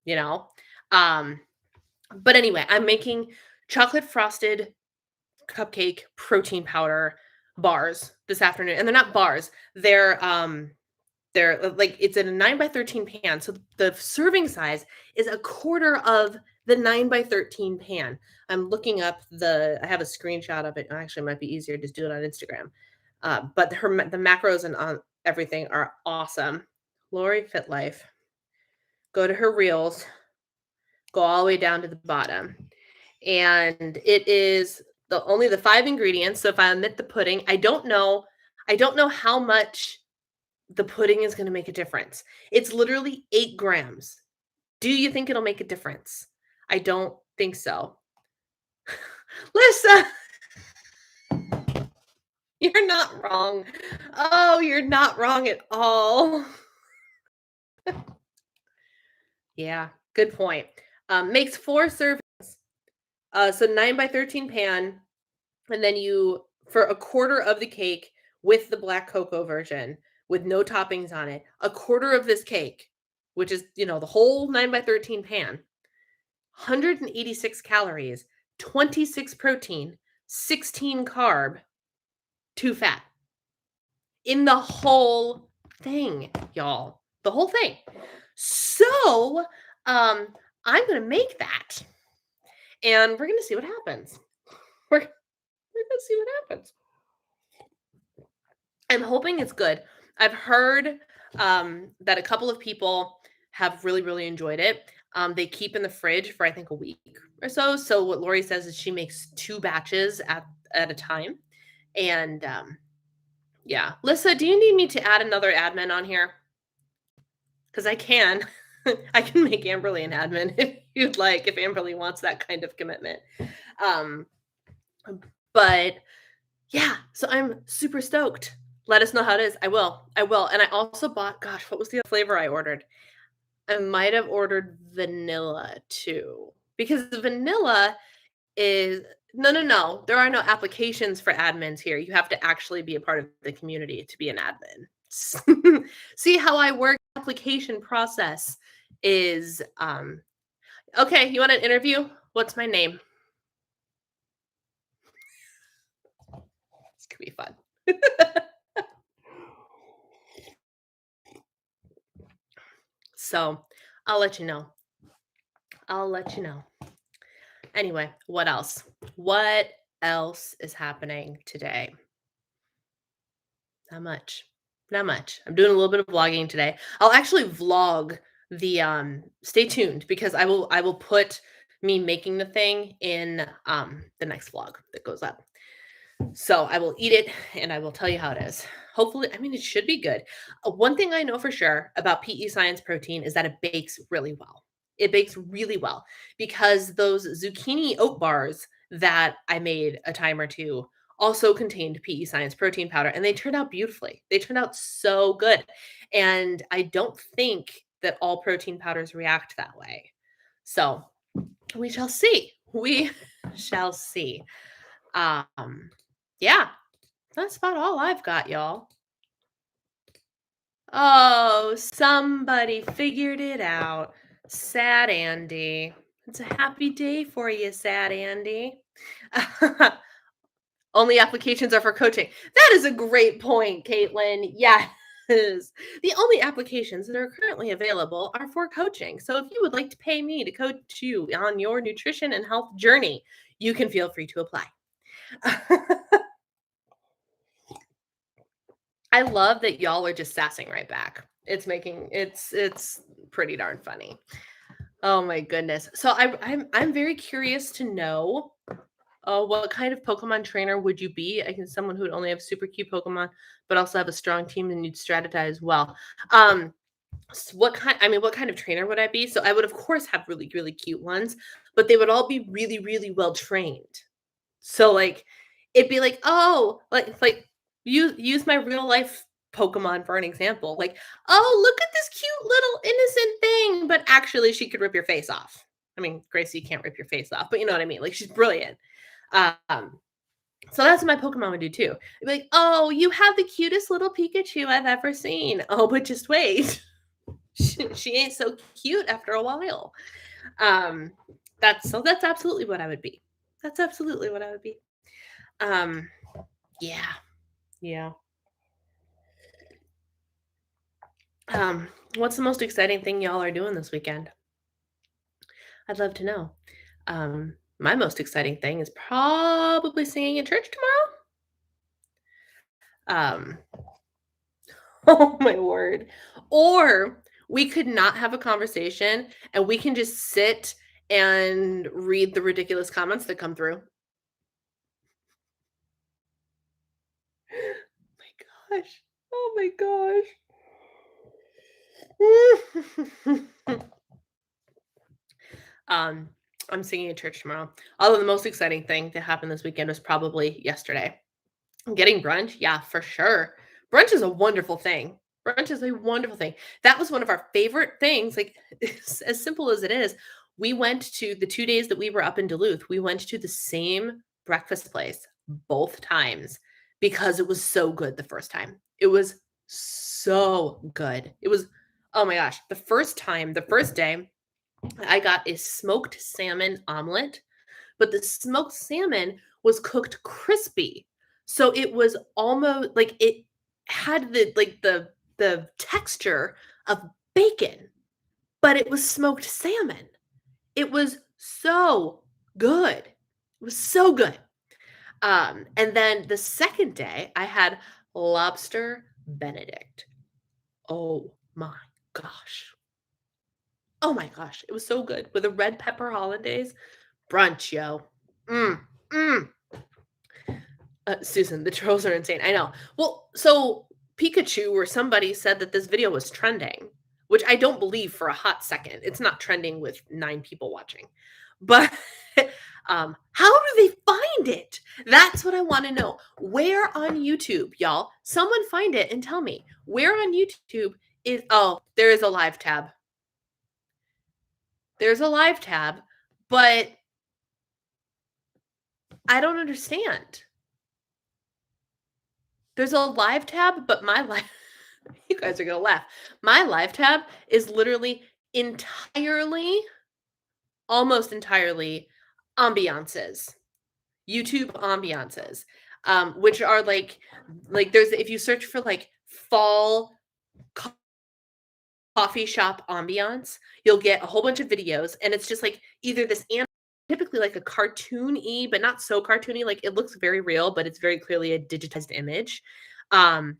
You know? But anyway, I'm making chocolate frosted cupcake protein powder bars this afternoon. And they're not bars. They're like, it's in a 9x13 pan. So the serving size is a quarter of the 9x13 pan. I'm looking up I have a screenshot of it. Actually, it might be easier to just do it on Instagram. But the macros and on everything are awesome. Lori Fit Life. Go to her reels. Go all the way down to the bottom. And it is only the 5 ingredients. So if I omit the pudding, I don't know how much the pudding is going to make a difference. It's literally 8 grams. Do you think it'll make a difference? I don't think so. Lisa, you're not wrong. Oh, you're not wrong at all. Yeah, good point. Makes 4 servings. So 9x13 pan. And then for a quarter of the cake with the black cocoa version, with no toppings on it, a quarter of this cake, which is, the whole 9x13 pan, 186 calories, 26 protein, 16 carb, 2 fat. In the whole thing, y'all. The whole thing. So, I'm going to make that. And we're going to see what happens. We're going to see what happens. I'm hoping it's good. I've heard that a couple of people have really, really enjoyed it. They keep in the fridge for, I think, a week or so. So what Lori says is she makes 2 batches at a time. And Yeah. Lissa, do you need me to add another admin on here? Because I can. I can make Amberly an admin if you'd like, if Amberly wants that kind of commitment. Um, but yeah, so I'm super stoked. Let us know how it is. I will. I will. And I also bought, gosh, what was the other flavor I ordered? I might have ordered vanilla too. Because vanilla is no, no, no. There are no applications for admins here. You have to actually be a part of the community to be an admin. See how I work application process is okay, you want an interview? What's my name? This could be fun. So, I'll let you know. I'll let you know. Anyway, what else? What else is happening today? Not much. Not much. I'm doing a little bit of vlogging today. I'll actually vlog the stay tuned because I will put me making the thing in the next vlog that goes up. So I will eat it and I will tell you how it is. Hopefully, I mean, it should be good. One thing I know for sure about PE Science protein is that it bakes really well. It bakes really well because those zucchini oat bars that I made a time or two also contained PE Science protein powder and they turned out beautifully. They turned out so good. And I don't think that all protein powders react that way. So we shall see. We shall see. Yeah, that's about all I've got, y'all. Oh, somebody figured it out. Sad Andy. It's a happy day for you, Sad Andy. Only applications are for coaching. That is a great point, Caitlin. Yes. The only applications that are currently available are for coaching. So if you would like to pay me to coach you on your nutrition and health journey, you can feel free to apply. I love that y'all are just sassing right back. It's pretty darn funny. Oh my goodness. So I'm very curious to know what kind of Pokemon trainer would you be? I can someone who would only have super cute Pokemon, but also have a strong team and you'd strategize well. What kind? I mean, what kind of trainer would I be? So I would of course have really really cute ones, but they would all be really really well trained. So like it'd be like, oh, like use my real life Pokemon for an example. Like, oh, look at this cute little innocent thing, but actually she could rip your face off. I mean, Gracie can't rip your face off, but you know what I mean? Like she's brilliant. Um, so that's what my Pokemon would do too. It'd be like, oh, you have the cutest little Pikachu I've ever seen. Oh, but just wait. She ain't so cute after a while. Um, that's absolutely what I would be. That's absolutely what I would be. Um, yeah, yeah. What's the most exciting thing y'all are doing this weekend? I'd love to know. My most exciting thing is probably singing in church tomorrow. Oh my word. Or we could not have a conversation and we can just sit and read the ridiculous comments that come through. Oh my gosh. Oh my gosh. Um, I'm singing at church tomorrow. Although the most exciting thing that happened this weekend was probably yesterday. Getting brunch, yeah, for sure. Brunch is a wonderful thing. Brunch is a wonderful thing. That was one of our favorite things. Like as simple as it is, we went to the 2 days that we were up in Duluth. We went to the same breakfast place both times because it was so good the first time. It was so good. It was, oh my gosh, the first time, the first day, I got a smoked salmon omelet, but the smoked salmon was cooked crispy. So it was almost like it had the texture of bacon, but it was smoked salmon. It was so good. It was so good. And then the second day I had lobster benedict. Oh my gosh. Oh my gosh, it was so good with a red pepper hollandaise. Brunch, yo. Mm, mm. Susan, the trolls are insane. I know. Well, so Pikachu or somebody said that this video was trending, which I don't believe for a hot second. It's not trending with 9 people watching. But how do they find it? That's what I want to know. Where on YouTube, y'all? Someone find it and tell me. Where on YouTube is there is a live tab. There's a live tab, but I don't understand. There's a live tab, but my live you guys are gonna laugh. My live tab is literally entirely, almost entirely ambiances. YouTube ambiances. Which are like there's if you search for like fall coffee shop ambiance, you'll get a whole bunch of videos, and it's just like either this typically like a cartoon-y, but not so cartoony. Like it looks very real, but it's very clearly a digitized image. Um,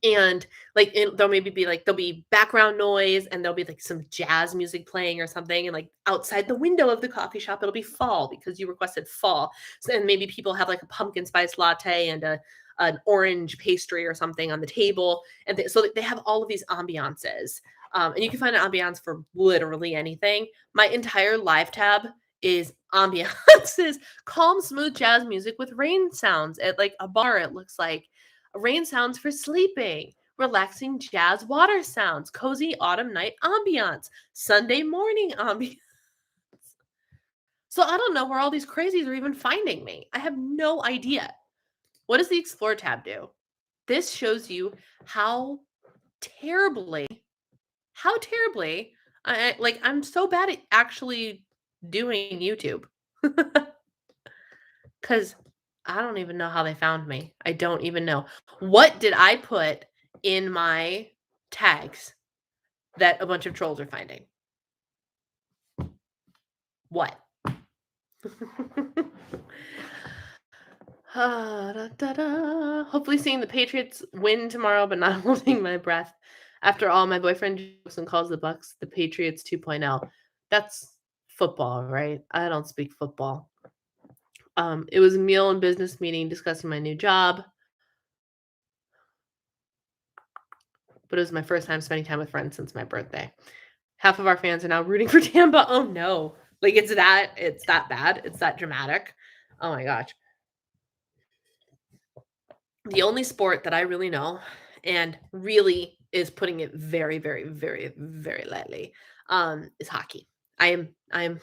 and like there'll maybe be like there'll be background noise, and there'll be like some jazz music playing or something, and like outside the window of the coffee shop it'll be fall because you requested fall. So and maybe people have like a pumpkin spice latte and an orange pastry or something on the table, and so they have all of these ambiances. And you can find an ambiance for literally anything. My entire live tab is ambiances, calm, smooth jazz music with rain sounds at like a bar. It looks like rain sounds for sleeping, relaxing jazz water sounds, cozy autumn night ambiance, Sunday morning ambiance. So I don't know where all these crazies are even finding me. I have no idea. What does the Explore tab do? This shows you how terribly, I'm so bad at actually doing YouTube. Because I don't even know how they found me. I don't even know. What did I put in my tags that a bunch of trolls are finding? What? Hopefully seeing the Patriots win tomorrow, but not holding my breath. After all, my boyfriend jokes and calls the Bucks the Patriots 2.0. That's football, right? I don't speak football. It was a meal and business meeting discussing my new job. But it was my first time spending time with friends since my birthday. Half of our fans are now rooting for Tampa. Oh no. Like it's that bad. It's that dramatic. Oh my gosh. The only sport that I really know and really is putting it very, very, very, very lightly, is hockey. I am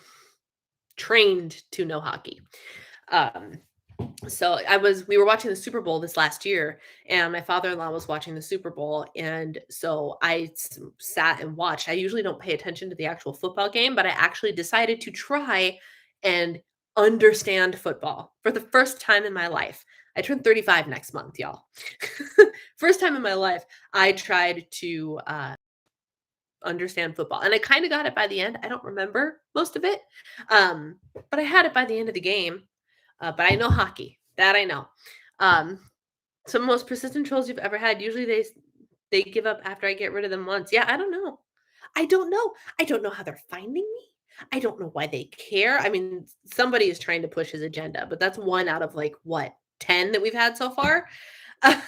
trained to know hockey. So we were watching the Super Bowl this last year, and my father-in-law was watching the Super Bowl, and so I sat and watched. I usually don't pay attention to the actual football game, but I actually decided to try and understand football for the first time in my life. I turn 35 next month, y'all. First time in my life, I tried to understand football, and I kind of got it by the end. I don't remember most of it, but I had it by the end of the game. But I know hockey. That I know. Some most persistent trolls you've ever had. Usually they give up after I get rid of them once. Yeah, I don't know. I don't know. I don't know how they're finding me. I don't know why they care. I mean, somebody is trying to push his agenda, but that's one out of like what 10 that we've had so far. I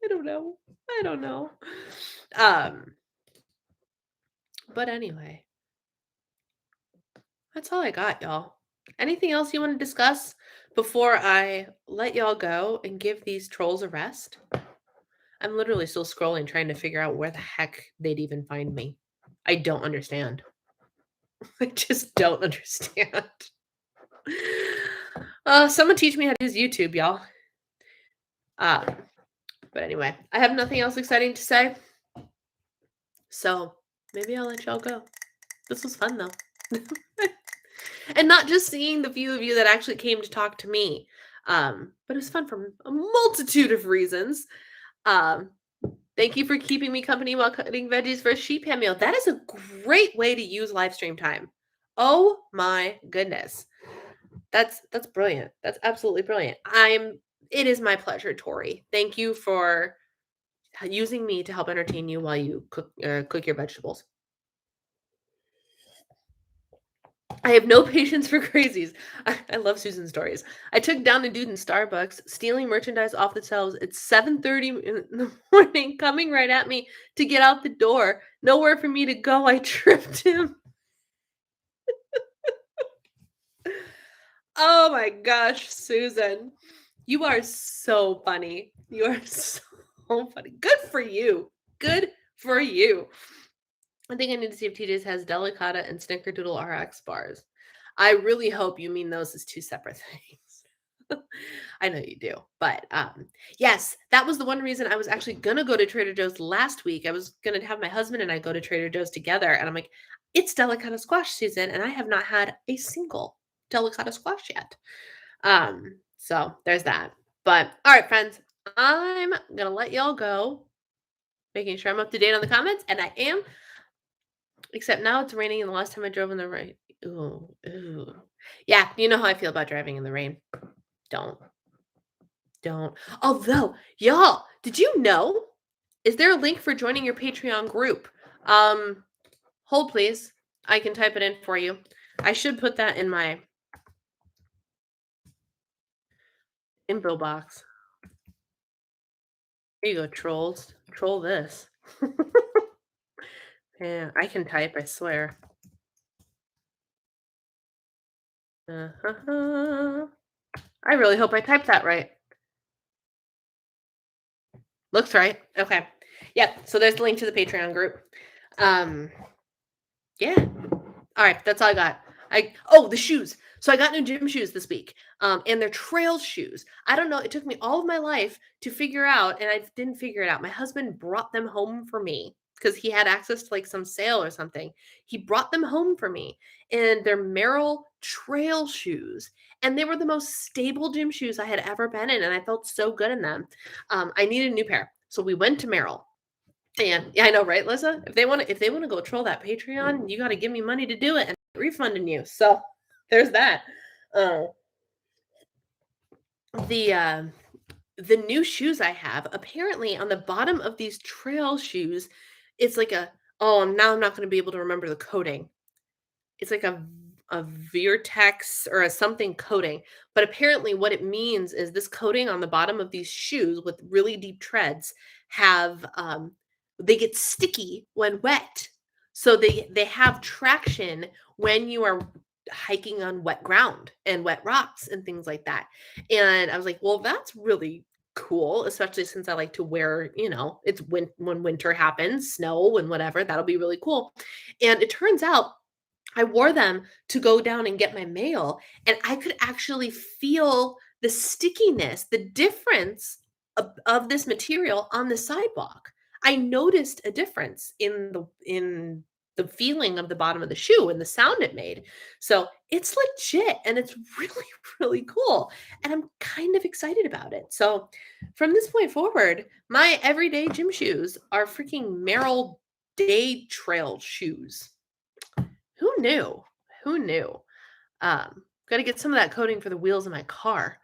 don't know. I don't know. But anyway, that's all I got, y'all. Anything else you want to discuss before I let y'all go and give these trolls a rest? I'm literally still scrolling trying to figure out where the heck they'd even find me. I don't understand. I just don't understand. Someone teach me how to use YouTube, y'all. But anyway, I have nothing else exciting to say. So maybe I'll let y'all go. This was fun though. And not just seeing the few of you that actually came to talk to me. But it was fun for a multitude of reasons. Thank you for keeping me company while cutting veggies for a sheep ham meal. That is a great way to use live stream time. Oh my goodness. That's brilliant. That's absolutely brilliant. It is my pleasure, Tori. Thank you for using me to help entertain you while you cook your vegetables. I have no patience for crazies. I love Susan's stories. I took down a dude in Starbucks, stealing merchandise off the shelves. It's 7:30 in the morning, coming right at me to get out the door. Nowhere for me to go. I tripped him. Oh my gosh, Susan. You are so funny. You are so funny. Good for you. Good for you. I think I need to see if TJ's has Delicata and Snickerdoodle RX bars. I really hope you mean those as two separate things. I know you do. But yes, that was the one reason I was actually gonna go to Trader Joe's last week. I was gonna have my husband and I go to Trader Joe's together, and I'm like, it's Delicata squash season, and I have not had a single Delicata squash yet. So there's that. But all right, friends, I'm gonna let y'all go, making sure I'm up to date on the comments, and I am. Except now it's raining, and the last time I drove in the rain, ooh, ooh. Yeah, you know how I feel about driving in the rain. Don't, don't. Although, y'all, did you know? Is there a link for joining your Patreon group? Hold please. I can type it in for you. I should put that in my info box. Here you go, trolls. Troll this. Yeah, I can type, I swear. Uh-huh. I really hope I typed that right. Looks right. Okay. Yep. So there's the link to the Patreon group. Yeah. All right. That's all I got. The shoes. So I got new gym shoes this week. And they're trail shoes. I don't know. It took me all of my life to figure out, and I didn't figure it out. My husband brought them home for me because he had access to like some sale or something. He brought them home for me, and they're Merrell trail shoes. And they were the most stable gym shoes I had ever been in, and I felt so good in them. I needed a new pair, so we went to Merrell. And yeah, I know, right, Liza? If they want to go troll that Patreon, you got to give me money to do it, and I'm refunding you. So there's that. Uh, the new shoes I have, apparently on the bottom of these trail shoes, it's like now I'm not going to be able to remember the coating. It's like a Vertex or a something coating, but apparently what it means is this coating on the bottom of these shoes with really deep treads have they get sticky when wet. So they have traction when you are hiking on wet ground and wet rocks and things like that. And I was like, well, that's really cool, especially since I like to wear, it's when winter happens, snow and whatever, that'll be really cool. And it turns out I wore them to go down and get my mail, and I could actually feel the stickiness, the difference of this material on the sidewalk. I noticed a difference in the feeling of the bottom of the shoe and the sound it made. So it's legit and it's really, really cool. And I'm kind of excited about it. So from this point forward, my everyday gym shoes are freaking Merrell day trail shoes. Who knew? Who knew? Gotta get some of that coating for the wheels of my car.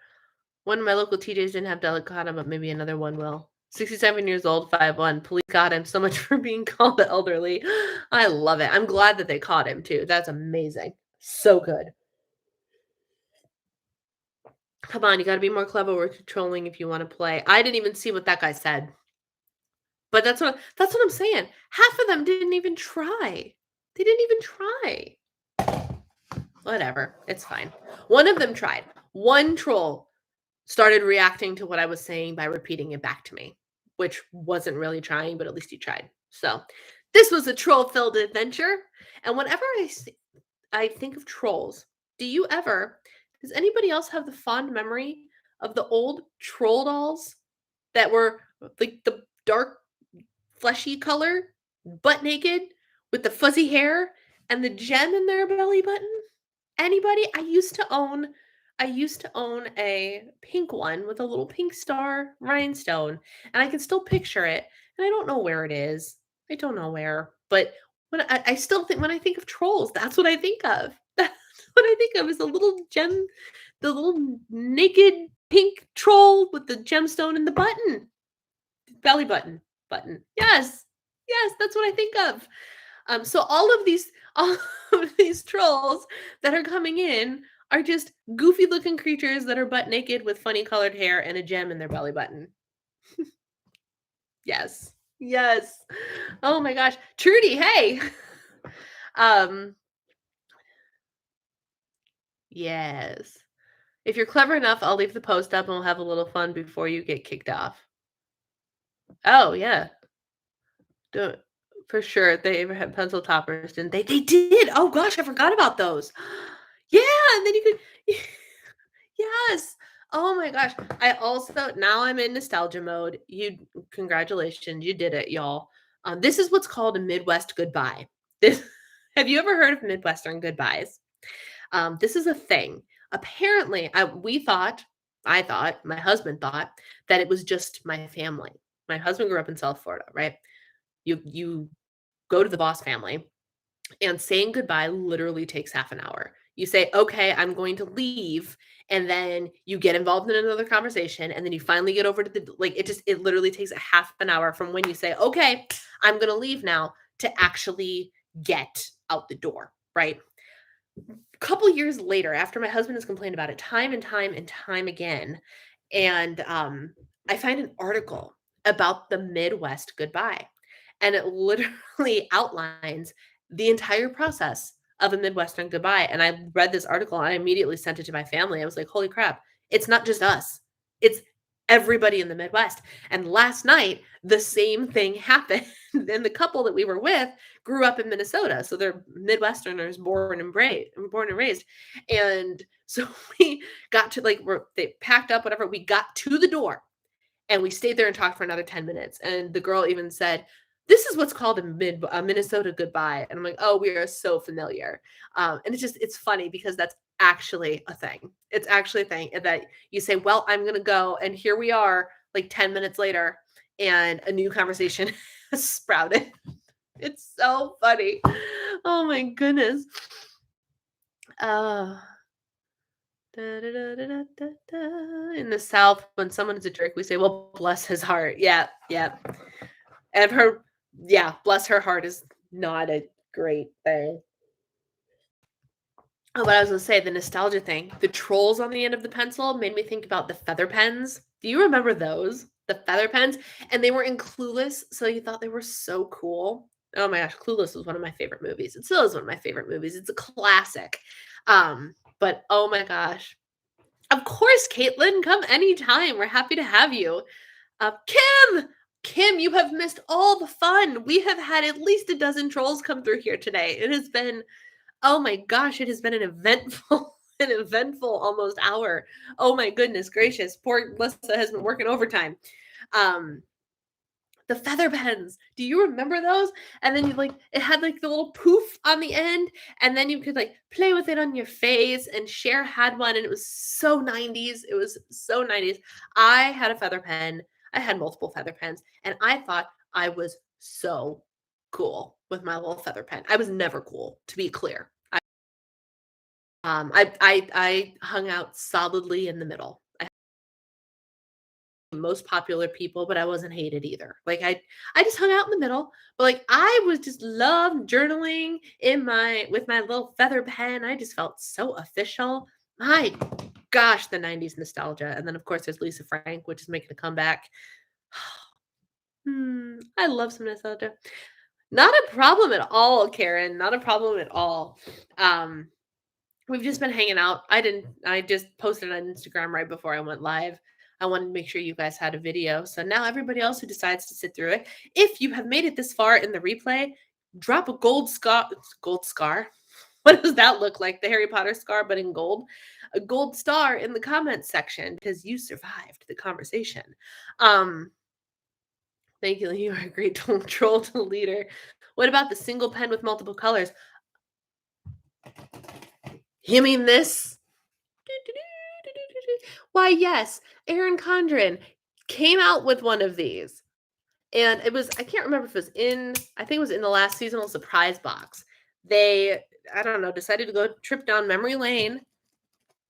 One of my local TJs didn't have Delicata, but maybe another one will. 67 years old, 5'1". Police got him. So much for being called elderly. I love it. I'm glad that they caught him too. That's amazing. So good. Come on, you gotta be more clever with controlling if you want to play. I didn't even see what that guy said. But that's what I'm saying. Half of them didn't even try. They didn't even try. Whatever. It's fine. One of them tried. One troll started reacting to what I was saying by repeating it back to me, which wasn't really trying, but at least he tried. So this was a troll-filled adventure. And whenever I think of trolls, does anybody else have the fond memory of the old troll dolls that were like the dark, fleshy color, butt naked, with the fuzzy hair and the gem in their belly button? Anybody? I used to own a pink one with a little pink star rhinestone, and I can still picture it, and I don't know where it is. I don't know where, but I still think when I think of trolls, that's what I think of. That's what I think of is the little naked pink troll with the gemstone in the belly button. Yes, yes, that's what I think of. So all of of these trolls that are coming in are just goofy looking creatures that are butt naked with funny colored hair and a gem in their belly button. Yes. Yes. Oh my gosh. Trudy, hey. um, yes. If you're clever enough, I'll leave the post up and we'll have a little fun before you get kicked off. Oh, yeah. Do for sure. They ever had pencil toppers, didn't they? They did. Oh gosh, I forgot about those. Yeah, and then you could yes. Oh my gosh. I also now I'm in nostalgia mode. You congratulations, you did it, y'all. This is what's called a Midwest goodbye. This have you ever heard of Midwestern goodbyes? This is a thing. Apparently, I thought, my husband thought that it was just my family. My husband grew up in South Florida, right? You go to the boss family and saying goodbye literally takes half an hour. You say, "Okay, I'm going to leave," and then you get involved in another conversation, and then you finally get over to the like, it literally takes a half an hour from when you say, "Okay, I'm gonna leave now," to actually get out the door, right? A couple years later, after my husband has complained about it time and time and time again, and I find an article about the Midwest goodbye, and it literally outlines the entire process of a Midwestern goodbye. And I read this article and I immediately sent it to my family. I was like, holy crap, it's not just us, it's everybody in the Midwest. And last night, the same thing happened. And the couple that we were with grew up in Minnesota. So they're Midwesterners born and raised. And so we got to they packed up, whatever. We got to the door and we stayed there and talked for another 10 minutes. And the girl even said, "This is what's called a Minnesota goodbye." And I'm like, "Oh, we are so familiar." And it's funny because that's actually a thing. It's actually a thing that you say, "Well, I'm going to go." And here we are like 10 minutes later and a new conversation has sprouted. It's so funny. Oh my goodness. Uh, Da, da, da, da, da, da, da. In the South, when someone is a jerk, we say, "Well, bless his heart." Yeah, yeah. And her, yeah, bless her heart is not a great thing. Oh, but I was gonna say the nostalgia thing. The trolls on the end of the pencil made me think about the feather pens. Do you remember those? The feather pens, and they were in Clueless, so you thought they were so cool. Oh my gosh, Clueless was one of my favorite movies. It still is one of my favorite movies. It's a classic. But oh my gosh, of course, Caitlin, come anytime. We're happy to have you. Kim, you have missed all the fun. We have had at least a dozen trolls come through here today. It has been, oh my gosh, it has been an eventful, an eventful almost hour. Oh my goodness gracious. Poor Lissa has been working overtime. Um, the feather pens. Do you remember those? And then you it had like the little poof on the end, and then you could like play with it on your face. And Cher had one, and it was so 90s. It was so 90s. I had a feather pen. I had multiple feather pens, and I thought I was so cool with my little feather pen. I was never cool, to be clear. I hung out solidly in the middle. Most popular people, but I wasn't hated either. Like I just hung out in the middle, but like I was just loved journaling in my with my little feather pen. I just felt so official. My gosh, the 90s nostalgia. And then of course there's Lisa Frank, which is making a comeback. I love some nostalgia. Not a problem at all, Karen. Not a problem at all. Um, we've just been hanging out. I just posted on Instagram right before I went live. I wanted to make sure you guys had a video. So now everybody else who decides to sit through it, if you have made it this far in the replay, drop a gold scar. Gold scar? What does that look like? The Harry Potter scar, but in gold? A gold star in the comments section because you survived the conversation. Thank you. You are a great troll to leader. What about the single pen with multiple colors? You mean this? Why, yes, Aaron Condren came out with one of these. And it was, I can't remember if it was I think it was in the last seasonal surprise box. They, I don't know, decided to go trip down memory lane,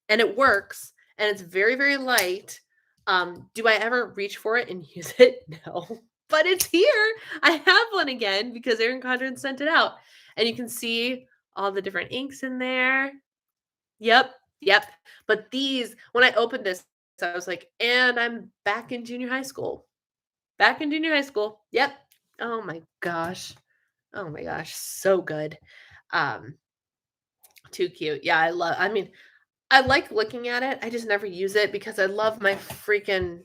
and it works, and it's very, very light. Do I ever reach for it and use it? No. But it's here. I have one again because Aaron Condren sent it out. And you can see all the different inks in there. Yep, yep. But these, when I opened this, I was like, "And I'm back in junior high school." Back in junior high school. Yep. Oh my gosh. Oh my gosh, so good. Um, too cute. Yeah, I mean, I like looking at it. I just never use it because I love my freaking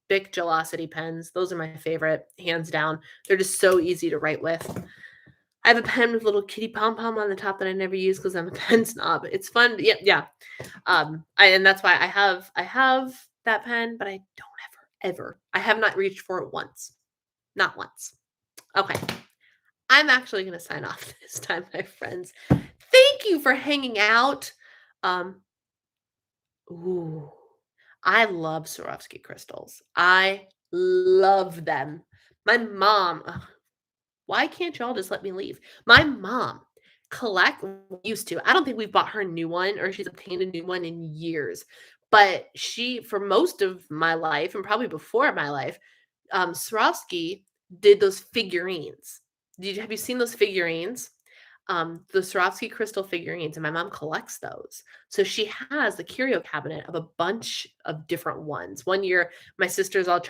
Bic Gelocity pens. Those are my favorite, hands down. They're just so easy to write with. I have a pen with little kitty pom pom on the top that I never use because I'm a pen snob. It's fun. Yeah, yeah. And that's why I have that pen, but I don't ever. I have not reached for it once. Not once. Okay. I'm actually going to sign off this time, my friends. Thank you for hanging out. Um, ooh, I love Swarovski crystals. I love them. My mom, ugh, why can't y'all just let me leave? My mom used to. I don't think we've bought her a new one or she's obtained a new one in years. But she, for most of my life and probably before my life, Swarovski did those figurines. Have you seen those figurines? The Swarovski crystal figurines, and my mom collects those. So she has the curio cabinet of a bunch of different ones. One year, my sisters all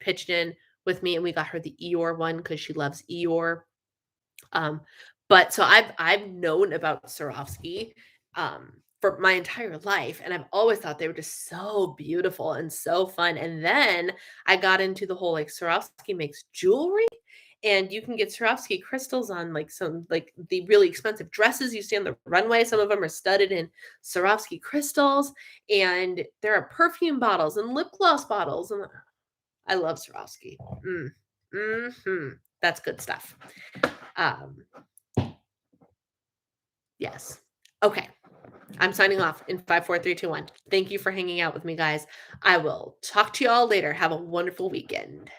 pitched in with me, and we got her the Eeyore one because she loves Eeyore. Um, but so I've known about Swarovski for my entire life, and I've always thought they were just so beautiful and so fun. And then I got into the whole like Swarovski makes jewelry, and you can get Swarovski crystals on like some like the really expensive dresses you see on the runway. Some of them are studded in Swarovski crystals, and there are perfume bottles and lip gloss bottles, and I love Swarovski. That's good stuff. Um, yes. Okay. I'm signing off in 5, 4, 3, 2, 1. Thank you for hanging out with me, guys. I will talk to you all later. Have a wonderful weekend.